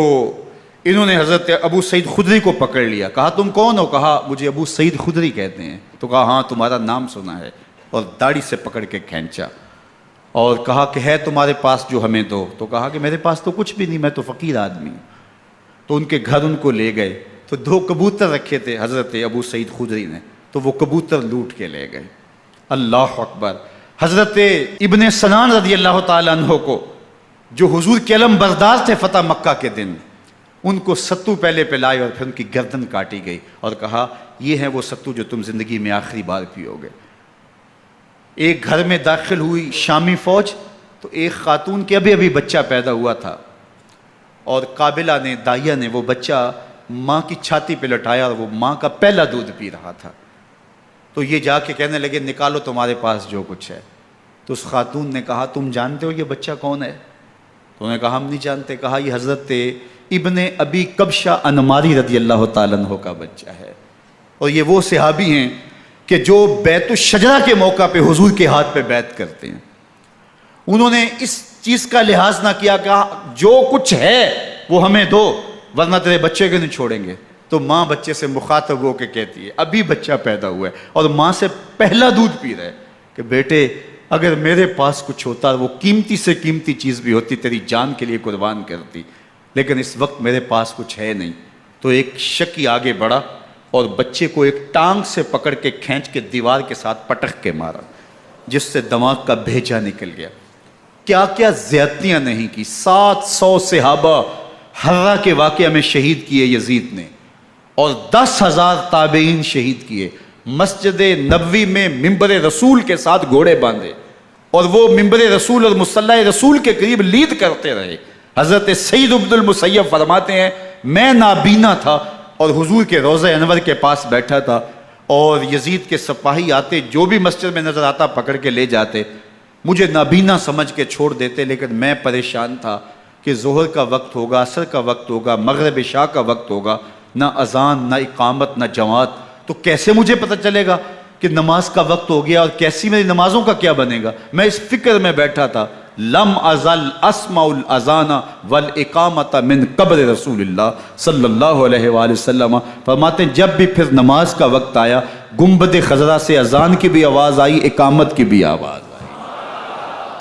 انہوں نے حضرت ابو سعید خدری کو پکڑ لیا، کہا تم کون ہو؟ کہا مجھے ابو سعید خدری کہتے ہیں۔ تو کہا ہاں تمہارا نام سنا ہے، اور داڑھی سے پکڑ کے کھینچا اور کہا کہ ہے تمہارے پاس جو ہمیں دو؟ تو کہا کہ میرے پاس تو کچھ بھی نہیں، میں تو فقیر آدمی ہوں۔ تو ان کے گھر ان کو لے گئے، تو 2 کبوتر رکھے تھے حضرت ابو سعید خدری نے، تو وہ کبوتر لوٹ کے لے گئے۔ اللہ اکبر، حضرت ابن سنان رضی اللہ تعالیٰ عنہ کو، جو حضور کے علم بردار تھے فتح مکہ کے دن، ان کو ستو پہلے پلائے اور پھر ان کی گردن کاٹی گئی اور کہا یہ ہے وہ ستو جو تم زندگی میں آخری بار پیو گے۔ ایک گھر میں داخل ہوئی شامی فوج، تو ایک خاتون کے ابھی بچہ پیدا ہوا تھا، اور قابلہ نے، دائیہ نے وہ بچہ ماں کی چھاتی پہ لٹایا، اور وہ ماں کا پہلا دودھ پی رہا تھا۔ تو یہ جا کے کہنے لگے نکالو تمہارے پاس جو کچھ ہے۔ تو اس خاتون نے کہا تم جانتے ہو یہ بچہ کون ہے؟ تو انہوں نے کہا ہم نہیں جانتے۔ کہا یہ حضرت ابن ابی کبشہ انماری رضی اللہ تعالیٰ عنہ کا بچہ ہے، اور یہ وہ صحابی ہیں کہ جو بیت الشجرہ کے موقع پہ حضور کے ہاتھ پہ بیعت کرتے ہیں۔ انہوں نے اس چیز کا لحاظ نہ کیا کہ جو کچھ ہے وہ ہمیں دو، ورنہ تیرے بچے کو نہیں چھوڑیں گے۔ تو ماں بچے سے مخاطب ہو کے کہتی ہے، ابھی بچہ پیدا ہوا ہے اور ماں سے پہلا دودھ پی رہا ہے، کہ بیٹے اگر میرے پاس کچھ ہوتا، وہ قیمتی سے قیمتی چیز بھی ہوتی، تیری جان کے لیے قربان کرتی، لیکن اس وقت میرے پاس کچھ ہے نہیں۔ تو ایک شکی آگے بڑھا اور بچے کو ایک ٹانگ سے پکڑ کے کھینچ کے دیوار کے ساتھ پٹک کے مارا، جس سے دماغ کا بھیجا نکل گیا۔ کیا کیا زیادتیاں نہیں کی۔ 700 صحابہ حرہ کے واقعہ میں شہید کیے یزید نے، اور 10,000 تابعین شہید کیے۔ مسجد نبوی میں ممبر رسول کے ساتھ گھوڑے باندھے، اور وہ ممبر رسول اور مصلی رسول کے قریب لید کرتے رہے۔ حضرت سعید عبد المسیب فرماتے ہیں میں نابینا تھا اور حضور کے روضہ انور کے پاس بیٹھا تھا، اور یزید کے سپاہی آتے، جو بھی مسجد میں نظر آتا پکڑ کے لے جاتے، مجھے نابینا سمجھ کے چھوڑ دیتے، لیکن میں پریشان تھا کہ ظہر کا وقت ہوگا، عصر کا وقت ہوگا، مغرب عشاء کا وقت ہوگا، نہ اذان نہ اقامت نہ جماعت، تو کیسے مجھے پتہ چلے گا کہ نماز کا وقت ہو گیا، اور کیسی میری نمازوں کا کیا بنے گا؟ میں اس فکر میں بیٹھا تھا۔ لم ازل اسمع الاذان والاقامت من قبر رسول اللہ صلی اللہ علیہ وآلہ وسلم۔ فرماتے ہیں جب بھی پھر نماز کا وقت آیا، گنبد خضرا سے اذان کی بھی آواز آئی، اقامت کی بھی آواز آئی۔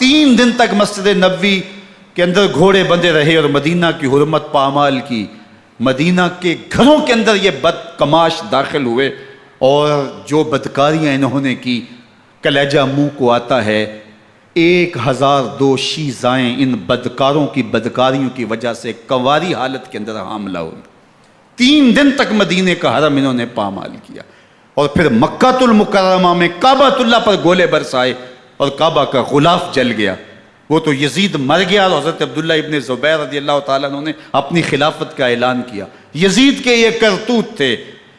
3 دن تک مسجد نبوی کے اندر گھوڑے بندے رہے، اور مدینہ کی حرمت پامال کی۔ مدینہ کے گھروں کے اندر یہ بد کماش داخل ہوئے، اور جو بدکاریاں انہوں نے کی، کلیجہ منہ کو آتا ہے، 1002 شیزائیں ان بدکاروں کی بدکاریوں کی وجہ سے کنواری حالت کے اندر حاملہ ہوئی۔ 3 دن تک مدینے کا حرم انہوں نے پامال کیا، اور پھر مکہ المکرمہ میں کعبۃ اللہ پر گولے برسائے اور کعبہ کا غلاف جل گیا۔ وہ تو یزید مر گیا اور حضرت عبداللہ ابن زبیر رضی اللہ تعالیٰ عنہ نے اپنی خلافت کا اعلان کیا۔ یزید کے یہ کرتوت تھے،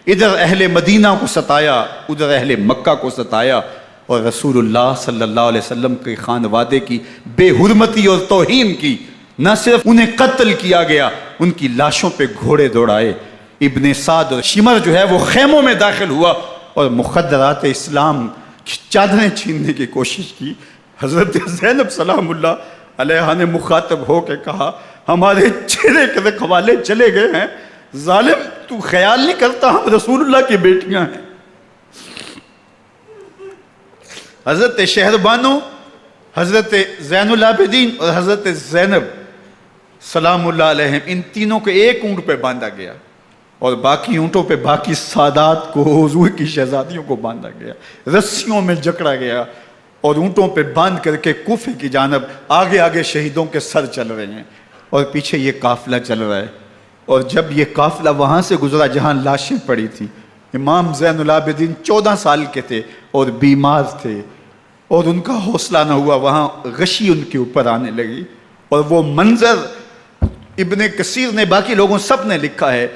ادھر اہل مدینہ کو ستایا، ادھر اہل مکہ کو ستایا، اور رسول اللہ صلی اللہ علیہ وسلم کے خانوادے کی بے حرمتی اور توہین کی۔ نہ صرف انہیں قتل کیا گیا، ان کی لاشوں پہ گھوڑے دوڑائے۔ ابن سعد اور شمر جو ہے وہ خیموں میں داخل ہوا اور مخدرات اسلام کی چادریں چھیننے کی کوشش کی۔ حضرت زینب سلام اللہ علیہ نے مخاطب ہو کے کہا، ہمارے چہرے کے رکھوالے چلے گئے ہیں، ظالم تو خیال نہیں کرتا ہم رسول اللہ کی بیٹیاں ہیں۔ حضرت شہربانو، حضرت زین العابدین اور حضرت زینب سلام اللہ علیہم، ان تینوں کو ایک اونٹ پہ باندھا گیا، اور باقی اونٹوں پہ باقی سادات کو، حضور کی شہزادیوں کو باندھا گیا، رسیوں میں جکڑا گیا، اور اونٹوں پہ باندھ کر کے کوفے کی جانب آگے آگے شہیدوں کے سر چل رہے ہیں، اور پیچھے یہ قافلہ چل رہا ہے۔ اور جب یہ قافلہ وہاں سے گزرا جہاں لاشیں پڑی تھی، امام زین العابدین 14 سال کے تھے اور بیمار تھے، اور ان کا حوصلہ نہ ہوا، وہاں غشی ان کے اوپر آنے لگی، اور وہ منظر ابن کثیر نے، باقی لوگوں سب نے لکھا ہے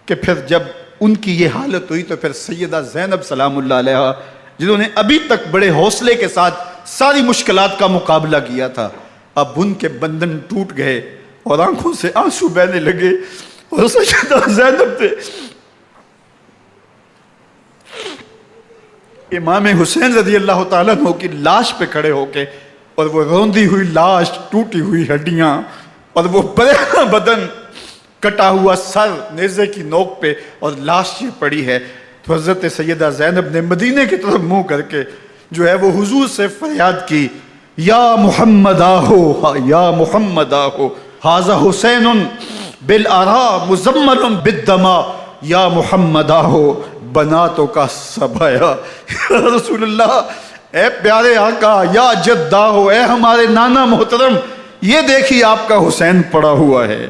کہ پھر جب ان کی یہ حالت ہوئی تو پھر سیدہ زینب سلام اللہ علیہ، جنہوں نے ابھی تک بڑے حوصلے کے ساتھ ساری مشکلات کا مقابلہ کیا تھا، اب ان کے بندھن ٹوٹ گئے اور آنکھوں سے آنسو بہنے لگے، اور سیدہ زینب تھے امام حسین رضی اللہ تعالیٰ عنہ کی لاش پہ کھڑے ہو کے، اور وہ روندی ہوئی لاش، ٹوٹی ہوئی ہڈیاں، اور وہ برینا بدن، کٹا ہوا سر نیزے کی نوک پہ، اور لاش یہ پڑی ہے، تو حضرت سیدہ زینب نے مدینے کی طرف منہ کر کے جو ہے وہ حضور سے فریاد کی، یا محمد آہو، یا محمد آہو، ھذا حسین بالآراء مزمل بالدماء، یا محمد آہو بناتوں کا سبایا۔ یا رسول اللہ، اے پیارے آقا، یا جد آہو، اے ہمارے نانا محترم، یہ دیکھیے آپ کا حسین پڑا ہوا ہے،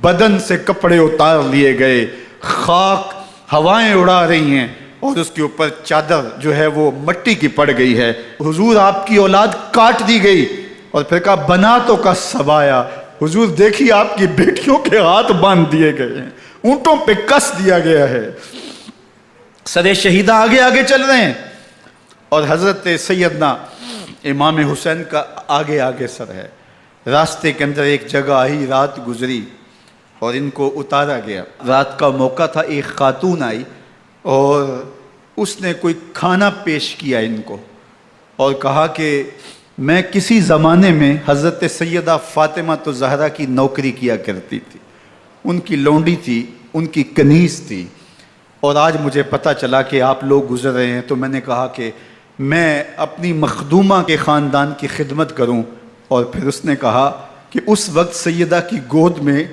بدن سے کپڑے اتار لیے گئے، خاک ہوائیں اڑا رہی ہیں، اور اس کے اوپر چادر جو ہے وہ مٹی کی پڑ گئی ہے۔ حضور آپ کی اولاد کاٹ دی گئی، اور پھر کہا بناتوں کا سبایا، حضور دیکھیے آپ کی بیٹیوں کے ہاتھ باندھ دیے گئے ہیں، اونٹوں پہ کس دیا گیا ہے، سر شہیدہ آگے آگے چل رہے ہیں، اور حضرت سیدنا امام حسین کا آگے آگے سر ہے۔ راستے کے اندر ایک جگہ آئی، رات گزری اور ان کو اتارا گیا۔ رات کا موقع تھا، ایک خاتون آئی اور اس نے کوئی کھانا پیش کیا ان کو، اور کہا کہ میں کسی زمانے میں حضرت سیدہ فاطمہ زہرا کی نوکری کیا کرتی تھی، ان کی لونڈی تھی، ان کی کنیز تھی، اور آج مجھے پتہ چلا کہ آپ لوگ گزر رہے ہیں، تو میں نے کہا کہ میں اپنی مخدومہ کے خاندان کی خدمت کروں۔ اور پھر اس نے کہا کہ اس وقت سیدہ کی گود میں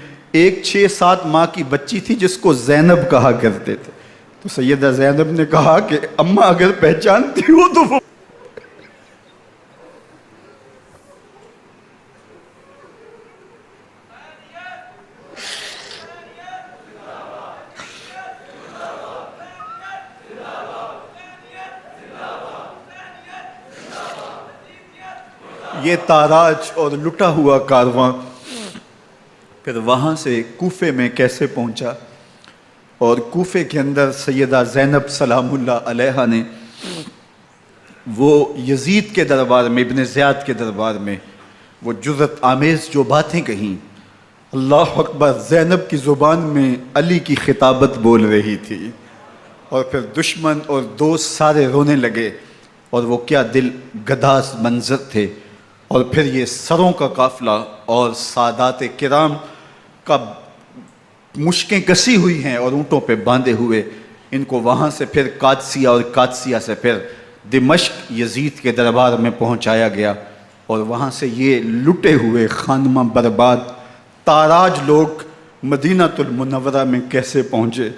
ایک 6-7 ماہ کی بچی تھی جس کو زینب کہا کرتے تھے، تو سیدہ زینب نے کہا کہ اماں اگر پہچانتی ہو تو وہ یہ تاراج اور لٹا ہوا کارواں پھر وہاں سے کوفے میں کیسے پہنچا، اور کوفے کے اندر سیدہ زینب سلام اللہ علیہ نے وہ یزید کے دربار میں، ابن زیاد کے دربار میں وہ جرأت آمیز جو باتیں کہیں، اللہ اکبر، زینب کی زبان میں علی کی خطابت بول رہی تھی، اور پھر دشمن اور دوست سارے رونے لگے، اور وہ کیا دل گداز منظر تھے۔ اور پھر یہ سروں کا قافلہ اور سادات کرام کا مشکیں کسی ہوئی ہیں اور اونٹوں پہ باندھے ہوئے، ان کو وہاں سے پھر قادسیہ اور قادسیہ سے پھر دمشق یزید کے دربار میں پہنچایا گیا، اور وہاں سے یہ لٹے ہوئے خانمہ برباد تاراج لوگ مدینہ المنورہ میں کیسے پہنچے،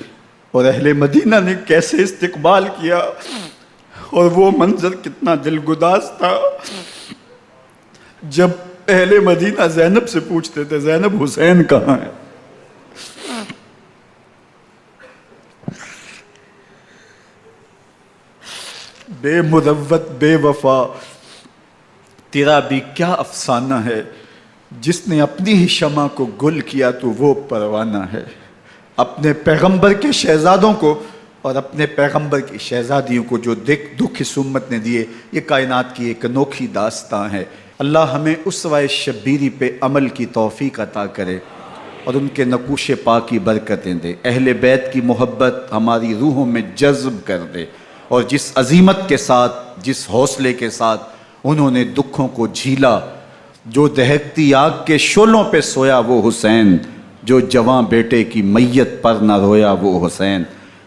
اور اہل مدینہ نے کیسے استقبال کیا۔ اور وہ منظر کتنا دل گداز تھا جب اہل مدینہ زینب سے پوچھتے تھے زینب حسین کہاں ہے؟ بے مروت بے وفا تیرا بھی کیا افسانہ ہے، جس نے اپنی ہی شمع کو گل کیا تو وہ پروانہ ہے۔ اپنے پیغمبر کے شہزادوں کو اور اپنے پیغمبر کی شہزادیوں کو جو دکھ اس امت نے دیے، یہ کائنات کی ایک انوکھی داستان ہے۔ اللہ ہمیں اسوہ شبیری پہ عمل کی توفیق عطا کرے اور ان کے نقوش پاک کی برکتیں دے، اہل بیت کی محبت ہماری روحوں میں جذب کر دے، اور جس عظیمت کے ساتھ، جس حوصلے کے ساتھ انہوں نے دکھوں کو جھیلا، جو دہکتی آگ کے شعلوں پہ سویا وہ حسین، جو جواں بیٹے کی میت پر نہ رویا وہ حسین،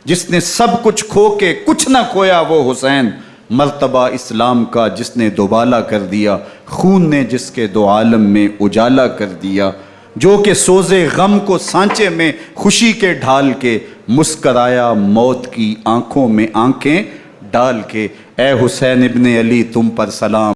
جس نے سب کچھ کھو کے کچھ نہ کھویا وہ حسین، مرتبہ اسلام کا جس نے دوبالا کر دیا، خون نے جس کے دو عالم میں اجالا کر دیا، جو کہ سوزے غم کو سانچے میں خوشی کے ڈھال کے مسکرایا موت کی آنکھوں میں آنکھیں ڈال کے۔ اے حسین ابن علی تم پر سلام۔